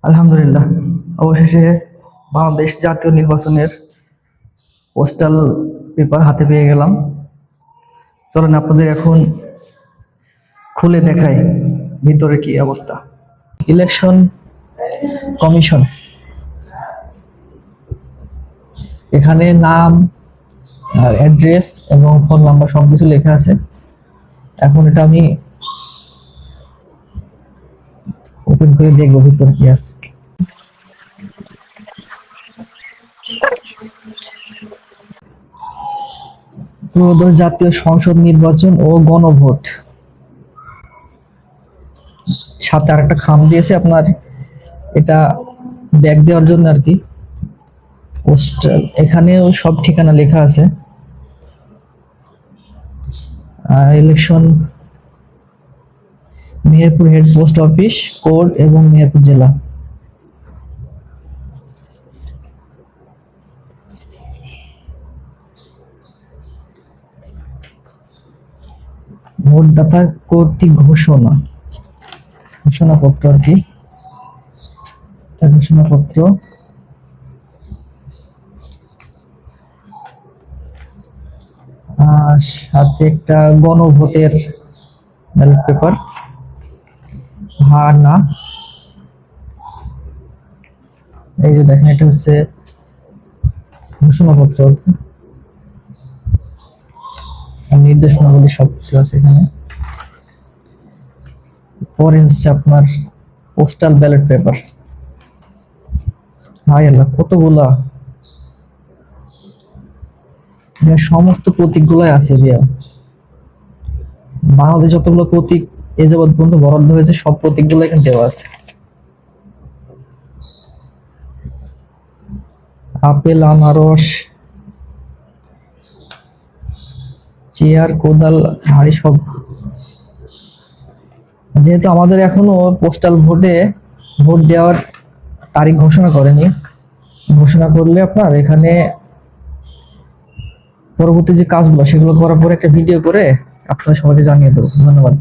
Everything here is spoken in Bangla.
আলহামদুলিল্লাহ, অবশেষে বাংলাদেশ জাতীয় নির্বাচনের পোস্টাল পেপার হাতে পেয়ে গেলাম। চলেন আপনাদের এখন খুলে দেখাই ভিতরে কি অবস্থা। ইলেকশন কমিশন, এখানে নাম আর অ্যাড্রেস এবং ফোন নাম্বার সবকিছু লেখা আছে। এখন এটা আমি ওপেন করে দেখবো ভিতরে কি আছে। ত্রয়োদশ জাতীয় সংসদ নির্বাচন ও গণভোট, সাথে আর একটা খাম দিয়েছে আপনার, এটা ব্যাগ দেওয়ার জন্য আর কি। পোস্টাল, এখানেও সব ঠিকানা লেখা আছে। Election Meherpur head post office, code এবং মেহেরপুর জেলা। ভোটদাতা কর্তৃক ঘোষণাপত্র আর কি, ঘোষণাপত্র। আর সাথে একটা গণভোটের ব্যালট পেপার। হ্যাঁ না, এই যে দেখেন, এটা হচ্ছে ঘোষণাপত্র, নির্দেশনাবলী সবকিছু আছে এখানে। পরে হচ্ছে আপনার পোস্টাল ব্যালট পেপার। হাই আল্লাহ, কতগুলা! সমস্ত প্রতীক গুলাই আছে দিয়া। বাংলাদেশ যতগুলো প্রতীক এ যাবৎ পর্যন্ত বরাদ্দ হয়েছে সব প্রতীক গুলো এখানে দেওয়া আছে। আপেল, আনারস, চেয়ার, কোদাল, হাড়ি সব। যেহেতু আমাদের এখনো পোস্টাল ভোটে ভোট দেওয়ার তারিখ ঘোষণা করেনি, ঘোষণা করলে আপনার এখানে পরবর্তী যে কাজগুলো সেগুলো করার পরে একটা ভিডিও করে আপনাদের সবাইকে জানিয়ে দেবো। ধন্যবাদ।